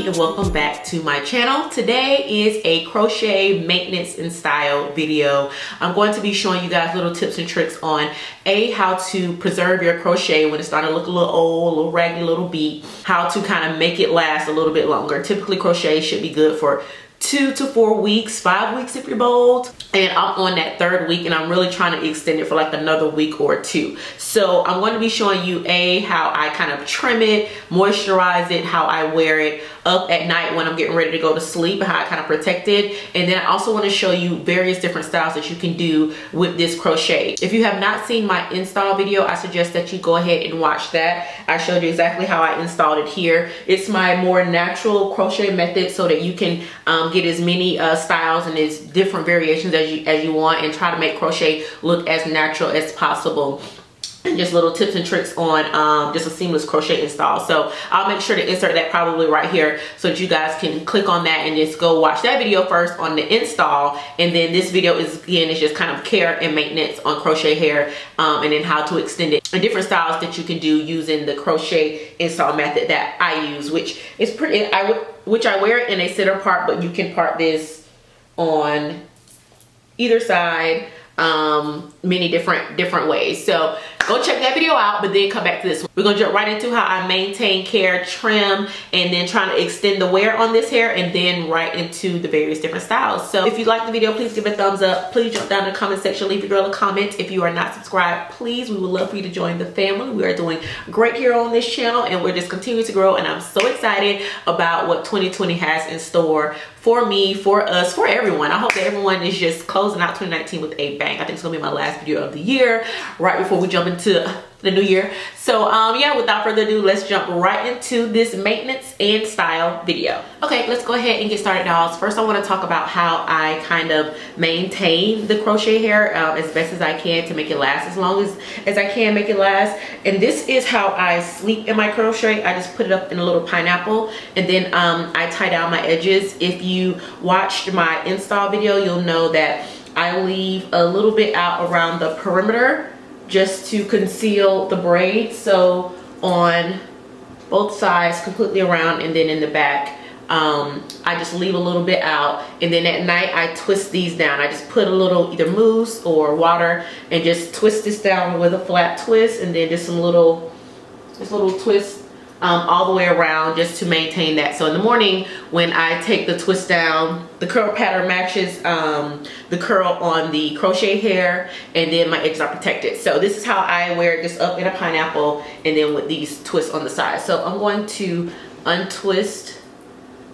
everybody, and welcome back to my channel. Today is a crochet maintenance and style video. I'm going to be showing you guys little tips and tricks on how to preserve your crochet when it's starting to look a little old, a little raggedy, a little beat, how to kind of make it last a little bit longer. Typically crochet should be good for 2 to 4 weeks, 5 weeks if you're bold, and I'm on that 3rd week and I'm really trying to extend it for like another week or 2. So I'm going to be showing you how I kind of trim it, moisturize it, how I wear it up at night when I'm getting ready to go to sleep, and how I kind of protect it. And then I also want to show you various different styles that you can do with this crochet. If you have not seen my install video, I suggest that you go ahead and watch that. I showed you exactly how I installed it here. It's my more natural crochet method so that you can get as many styles and as different variations as you want, and try to make crochet look as natural as possible. And just little tips and tricks on just a seamless crochet install. So I'll make sure to insert that probably right here so that you guys can click on that and just go watch that video first on the install. And then this video is just kind of care and maintenance on crochet hair, and then how to extend it and different styles that you can do using the crochet install method that I use, which is which I wear it in a center part, but you can part this on either side many different ways. So go check that video out, but then come back to this one. We're gonna jump right into how I maintain, care, trim, and then trying to extend the wear on this hair, and then right into the various different styles. So if you like the video, please give it a thumbs up. Please jump down in the comment section, leave your girl a comment. If you are not subscribed, please, we would love for you to join the family. We are doing great here on this channel, and we're just continuing to grow, and I'm so excited about what 2020 has in store for me, for us, for everyone. I hope that everyone is just closing out 2019 with a bang. I think it's gonna be my last video of the year, right before we jump into the new year. So yeah, without further ado, let's jump right into this maintenance and style video. Okay, let's go ahead and get started, dolls. First, I want to talk about how I kind of maintain the crochet hair as best as I can to make it last as long as I can make it last. And this is how I sleep in my crochet. I just put it up in a little pineapple, and then I tie down my edges. If you watched my install video, you'll know that I leave a little bit out around the perimeter just to conceal the braids. So on both sides, completely around, and then in the back, I just leave a little bit out. And then at night I twist these down. I just put a little either mousse or water and just twist this down with a flat twist, and then just some little twist all the way around, just to maintain that. So in the morning when I take the twist down, the curl pattern matches the curl on the crochet hair, and then my edges are protected. So this is how I wear it, just up in a pineapple, and then with these twists on the side. So I'm going to untwist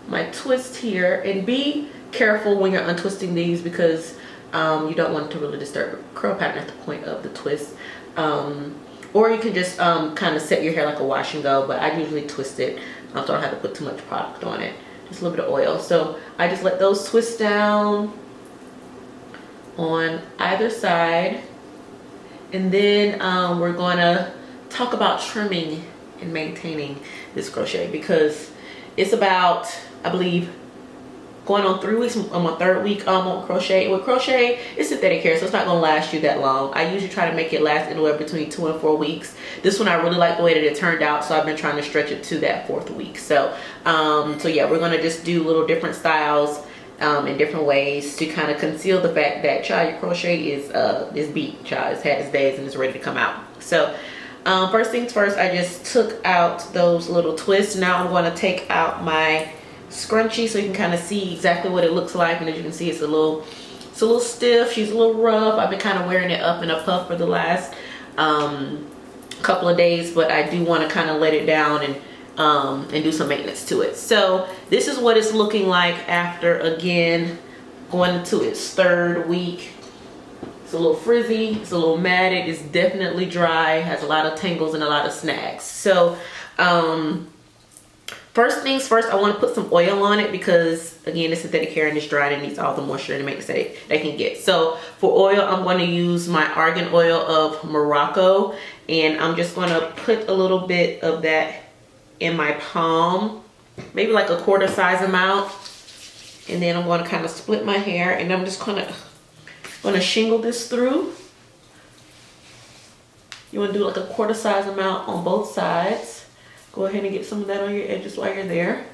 my twist here, and be careful when you're untwisting these, because you don't want to really disturb the curl pattern at the point of the twist. Or you can just kind of set your hair like a wash and go, but I usually twist it so I don't have to put too much product on it. Just a little bit of oil. So I just let those twist down on either side. And then we're going to talk about trimming and maintaining this crochet, because it's about, I believe, going on 3 weeks. I'm on 3rd week on crochet. With crochet, it's synthetic hair, so it's not going to last you that long. I usually try to make it last anywhere between 2 and 4 weeks. This one I really like the way that it turned out, so I've been trying to stretch it to that 4th week. So so yeah, we're going to just do little different styles in different ways to kind of conceal the fact that, child, your crochet is beat, child. It's had its days and it's ready to come out. So first things first, I just took out those little twists. Now I'm going to take out my scrunchie so you can kind of see exactly what it looks like. And as you can see, it's a little stiff. She's a little rough. I've been kind of wearing it up in a puff for the last couple of days, but I do want to kind of let it down and do some maintenance to it. So this is what it's looking like after, again, going into its 3rd week. It's a little frizzy, it's a little matted, it's definitely dry, has a lot of tangles and a lot of snags. So first things first, I want to put some oil on it, because again, it's synthetic hair and it's dry and it needs all the moisture and maintenance that they can get. So for oil, I'm going to use my argan oil of Morocco, and I'm just going to put a little bit of that in my palm, maybe like a 1/4 size amount. And then I'm going to kind of split my hair, and I'm just going to shingle this through. You want to do like a 1/4 size amount on both sides. Go ahead and get some of that on your edges while you're there.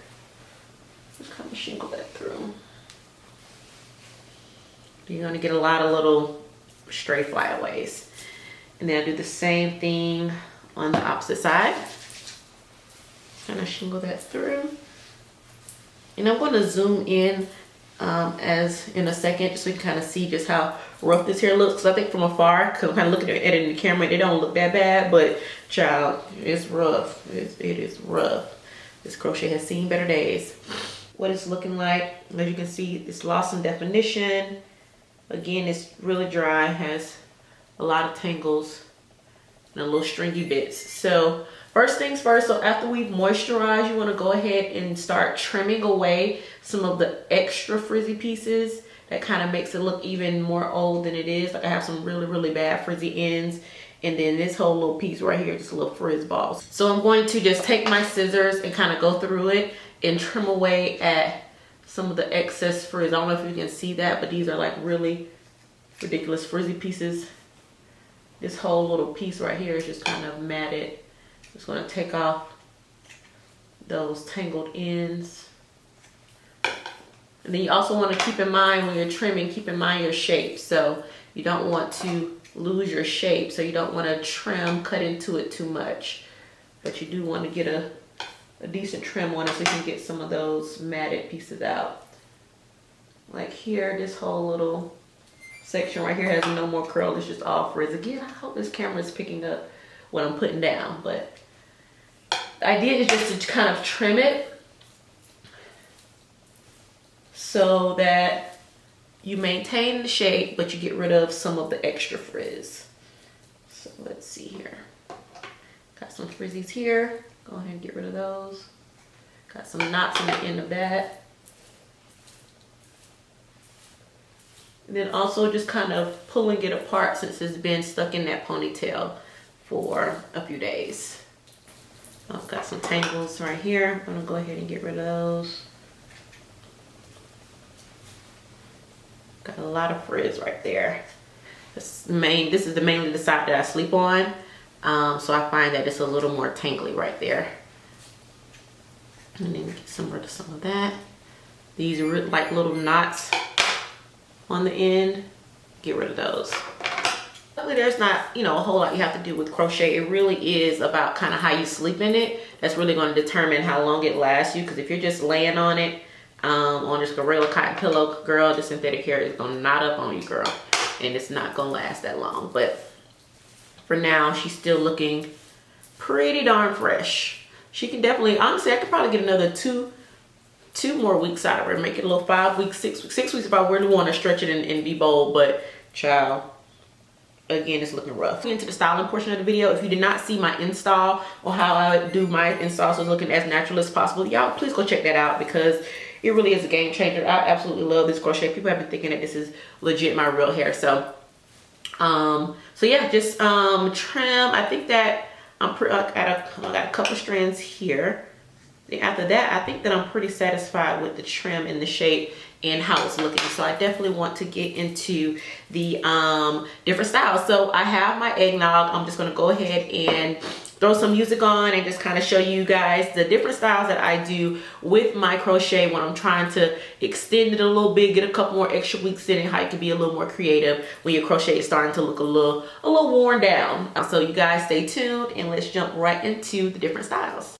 shingle that through. You're gonna get a lot of little stray flyaways. And then I do the same thing on the opposite side. Kind of shingle that through. And I'm gonna zoom in as in a second, just so you can kind of see just how rough this hair looks. Because I think from afar, because I'm kind of looking at it in the camera, it don't look that bad, but child, it's rough. It is rough. This crochet has seen better days. What it's looking like, as you can see, it's lost some definition. Again, it's really dry, has a lot of tangles and a little stringy bits. So first things first, so after we've moisturized, you want to go ahead and start trimming away some of the extra frizzy pieces. That kind of makes it look even more old than it is. Like I have some really, really bad frizzy ends. And then this whole little piece right here, just a little frizz balls. So I'm going to just take my scissors and kind of go through it and trim away at some of the excess frizz. I don't know if you can see that, but these are like really ridiculous frizzy pieces. This whole little piece right here is just kind of matted. Just gonna take off those tangled ends. And then you also want to keep in mind when you're trimming, keep in mind your shape. So you don't want to lose your shape. So you don't want to trim, cut into it too much. But you do want to get a decent trim on it so you can get some of those matted pieces out. Like here, this whole little section right here has no more curl. It's just all frizz. Again, I hope this camera is picking up what I'm putting down. But the idea is just to kind of trim it so that you maintain the shape, but you get rid of some of the extra frizz. So let's see here. Got some frizzies here. Go ahead and get rid of those. Got some knots on the end of that. And then also just kind of pulling it apart since it's been stuck in that ponytail for a few days. I've got some tangles right here. I'm gonna go ahead and get rid of those. Got a lot of frizz right there. This is mainly the side that I sleep on. So I find that it's a little more tangly right there. And then get rid of some of that. These are like little knots on the end. Get rid of those. There's not, a whole lot you have to do with crochet. It really is about kind of how you sleep in it. That's really going to determine how long it lasts you. Because if you're just laying on it, on this Gorilla cotton pillow, girl, the synthetic hair is going to knot up on you, girl. And it's not going to last that long. But for now, she's still looking pretty darn fresh. She can definitely, honestly, I could probably get another two more weeks out of her. Make it a little 5 weeks, 6 weeks. 6 weeks if I really want to stretch it and be bold. But child, again, it's looking rough. Into the styling portion of the video. If you did not see my install or how I do my install so it's looking as natural as possible, y'all please go check that out because it really is a game changer. I absolutely love this crochet. People have been thinking that this is legit my real hair. So yeah, just trim. I think that I got a couple strands here. Then after that, I think that I'm pretty satisfied with the trim and the shape and how it's looking. So I definitely want to get into the different styles. So I have my eggnog. I'm just going to go ahead and throw some music on and just kind of show you guys the different styles that I do with my crochet when I'm trying to extend it a little bit, get a couple more extra weeks in, and how you can be a little more creative when your crochet is starting to look a little worn down. So you guys stay tuned and let's jump right into the different styles.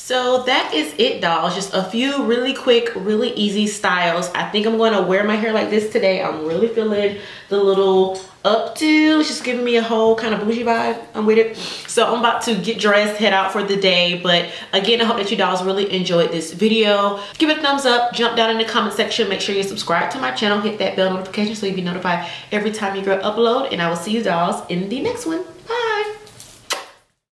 So that is it, dolls. Just a few really quick, really easy styles. I think I'm going to wear my hair like this today. I'm really feeling the little updo. It's just giving me a whole kind of bougie vibe. I'm with it. So I'm about to get dressed, head out for the day. But again, I hope that you dolls really enjoyed this video. Give it a thumbs up, jump down in the comment section, make sure you subscribe to my channel, hit that bell notification so you'll be notified every time your girl upload. And I will see you dolls in the next one.